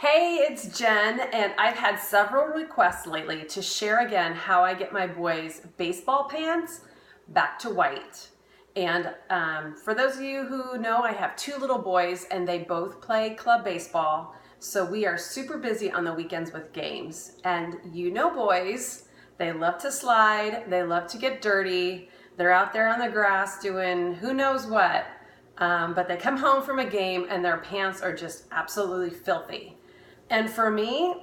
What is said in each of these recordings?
Hey, it's Jen, and I've had several requests lately to share again how I get my boys' baseball pants back to white. And for those of you who know, I have two little boys and they both play club baseball. So we are super busy on the weekends with games. And you know boys, they love to slide, they love to get dirty. They're out there on the grass doing who knows what. But they come home from a game and their pants are just absolutely filthy. And for me,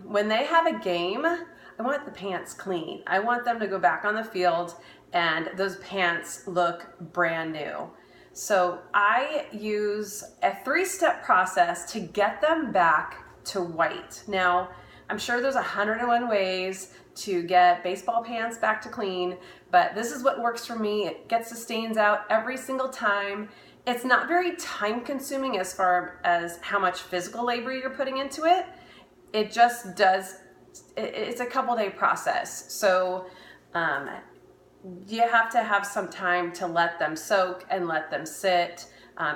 when they have a game, I want the pants clean. I want them to go back on the field and those pants look brand new. So I use a 3-step process to get them back to white. Now, I'm sure there's 101 ways to get baseball pants back to clean, but this is what works for me. It gets the stains out every single time. It's not very time consuming as far as how much physical labor you're putting into it. It just does, it's a couple day process. So you have to have some time to let them soak and let them sit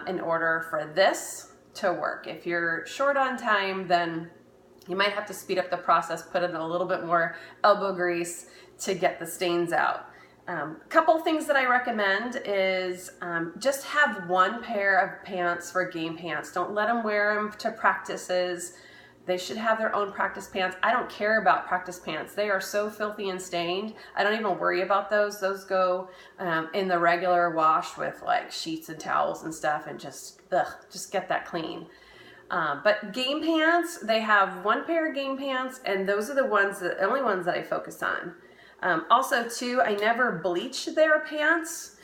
in order for this to work. If you're short on time, then you might have to speed up the process, put in a little bit more elbow grease to get the stains out. A couple things that I recommend is just have one pair of pants for game pants. Don't let them wear them to practices. They should have their own practice pants. I don't care about practice pants. They are so filthy and stained. I don't even worry about those. Those go in the regular wash with like sheets and towels and stuff and just get that clean. But game pants, they have one pair of game pants and those are the only ones that I focus on. Also too, I never bleach their pants.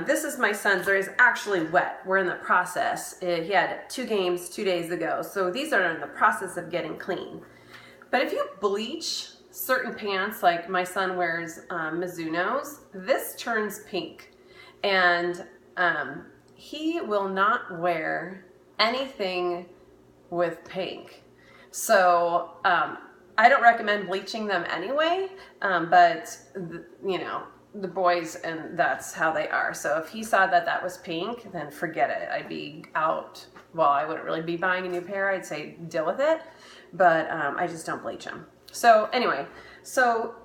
This is my son's. They're actually wet. We're in the process. He had 2 games 2 days ago. So these are in the process of getting clean. But if you bleach certain pants, like my son wears Mizuno's, this turns pink. And he will not wear anything with pink. So I don't recommend bleaching them anyway, but the boys, and that's how they are. So if he saw that that was pink, then forget it. I'd be out. Well, I wouldn't really be buying a new pair. I'd say deal with it, but I just don't bleach them. So anyway, so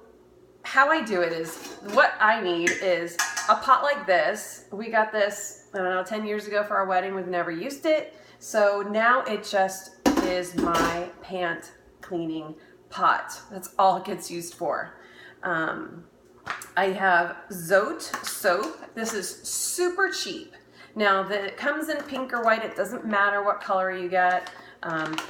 how I do it is, what I need is a pot like this. We got this, I don't know, 10 years ago for our wedding. We've never used it. So now it just is my pant cleaning pot. That's all it gets used for. I have Zote soap. This is super cheap. Now, it comes in pink or white. It doesn't matter what color you get.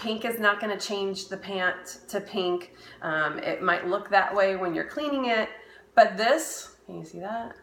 Pink is not going to change the pant to pink. It might look that way when you're cleaning it, but this, can you see that?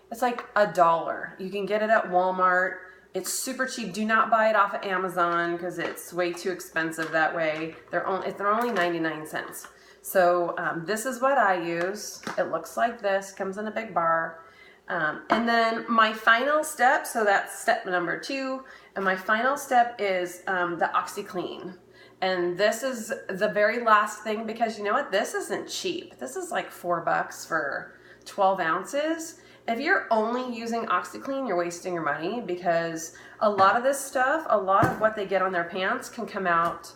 It's like $1. You can get it at Walmart. It's super cheap. Do not buy it off of Amazon because it's way too expensive that way. They're only 99 cents. So this is what I use. It looks like this, comes in a big bar. And then my final step, so that's step number 2, and my final step is the OxiClean. And this is the very last thing because you know what? This isn't cheap. This is like $4 for 12 ounces. If you're only using OxiClean, you're wasting your money because a lot of this stuff, a lot of what they get on their pants can come out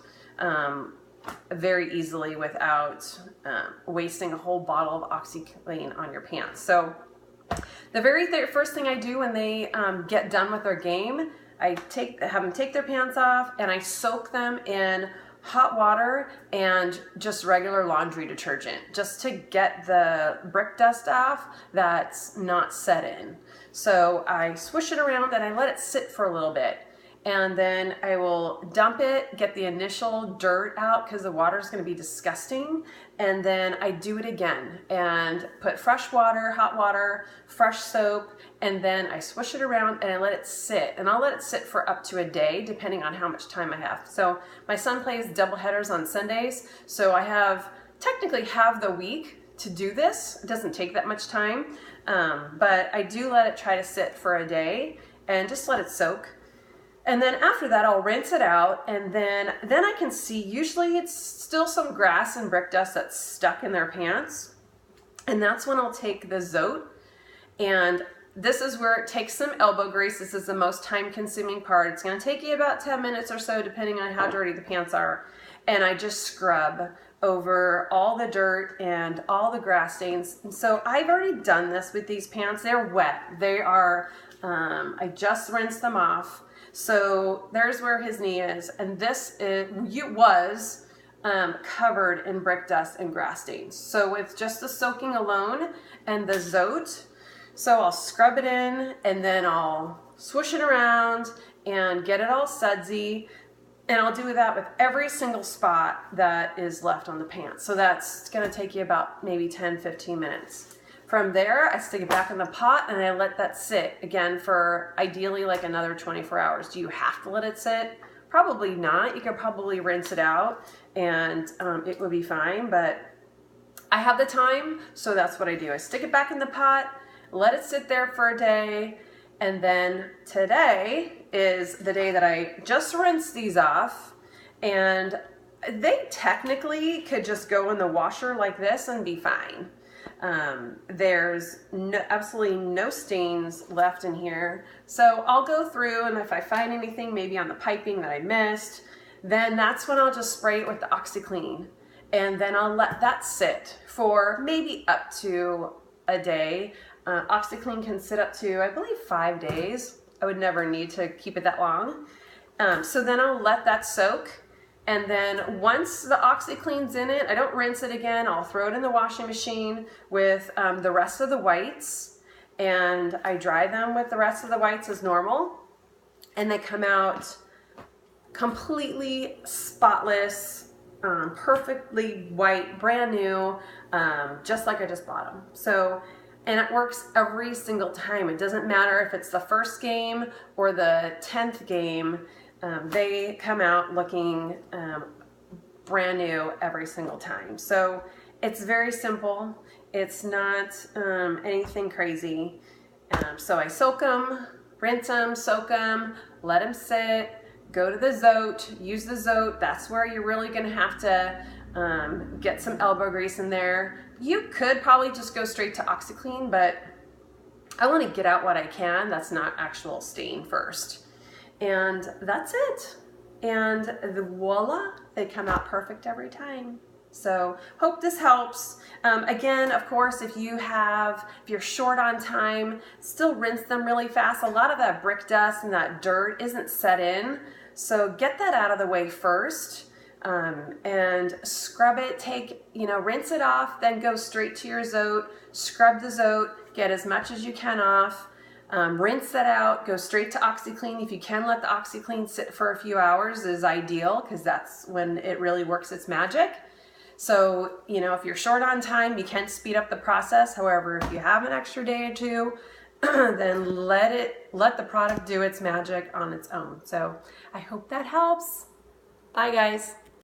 very easily without wasting a whole bottle of OxiClean on your pants. So the very first thing I do when they get done with their game, I have them take their pants off and I soak them in hot water and just regular laundry detergent just to get the brick dust off that's not set in. So I swish it around and I let it sit for a little bit. And then I will dump it, get the initial dirt out because the water is going to be disgusting. And then I do it again and put fresh water, hot water, fresh soap, and then I swish it around and I let it sit. And I'll let it sit for up to a day depending on how much time I have. So my son plays double headers on Sundays, so I technically have the week to do this. It doesn't take that much time, but I do let it try to sit for a day and just let it soak. And then after that, I'll rinse it out, and then I can see, usually it's still some grass and brick dust that's stuck in their pants. And that's when I'll take the Zote and this is where it takes some elbow grease. This is the most time consuming part. It's going to take you about 10 minutes or so depending on how dirty the pants are. And I just scrub over all the dirt and all the grass stains. And so I've already done this with these pants. They're wet. They are, I just rinsed them off. So there's where his knee is. And this was covered in brick dust and grass stains. So with just the soaking alone and the Zote, so I'll scrub it in and then I'll swoosh it around and get it all sudsy. And I'll do that with every single spot that is left on the pants. So that's going to take you about maybe 10-15 minutes. From there, I stick it back in the pot and I let that sit again for ideally like another 24 hours. Do you have to let it sit? Probably not. You could probably rinse it out and it would be fine, but I have the time, so that's what I do. I stick it back in the pot, let it sit there for a day, and then today is the day that I just rinsed these off, and they technically could just go in the washer like this and be fine. There's absolutely no stains left in here. So I'll go through, and if I find anything maybe on the piping that I missed, then that's when I'll just spray it with the OxiClean. And then I'll let that sit for maybe up to a day. OxiClean can sit up to, I believe, 5 days. I would never need to keep it that long. So then I'll let that soak. And then once the OxiClean's in it, I don't rinse it again. I'll throw it in the washing machine with the rest of the whites. And I dry them with the rest of the whites as normal. And they come out completely spotless, perfectly white, brand new, just like I just bought them. So, and it works every single time. It doesn't matter if it's the first game or the 10th game. They come out looking brand new every single time. So it's very simple. It's not anything crazy. So I soak them, rinse them, soak them, let them sit, go to the Zote, use the Zote. That's where you're really going to have to get some elbow grease in there. You could probably just go straight to OxiClean, but I want to get out what I can. That's not actual stain first. And that's it. And voila, they come out perfect every time. So hope this helps. Again, of course, if you're short on time, still rinse them really fast. A lot of that brick dust and that dirt isn't set in. So get that out of the way first. And scrub it, rinse it off, then go straight to your Zote, scrub the Zote, get as much as you can off, rinse that out, go straight to OxiClean. If you can let the OxiClean sit for a few hours is ideal, because that's when it really works its magic. So, if you're short on time, you can speed up the process. However, if you have an extra day or two, then let the product do its magic on its own. So I hope that helps. Bye, guys.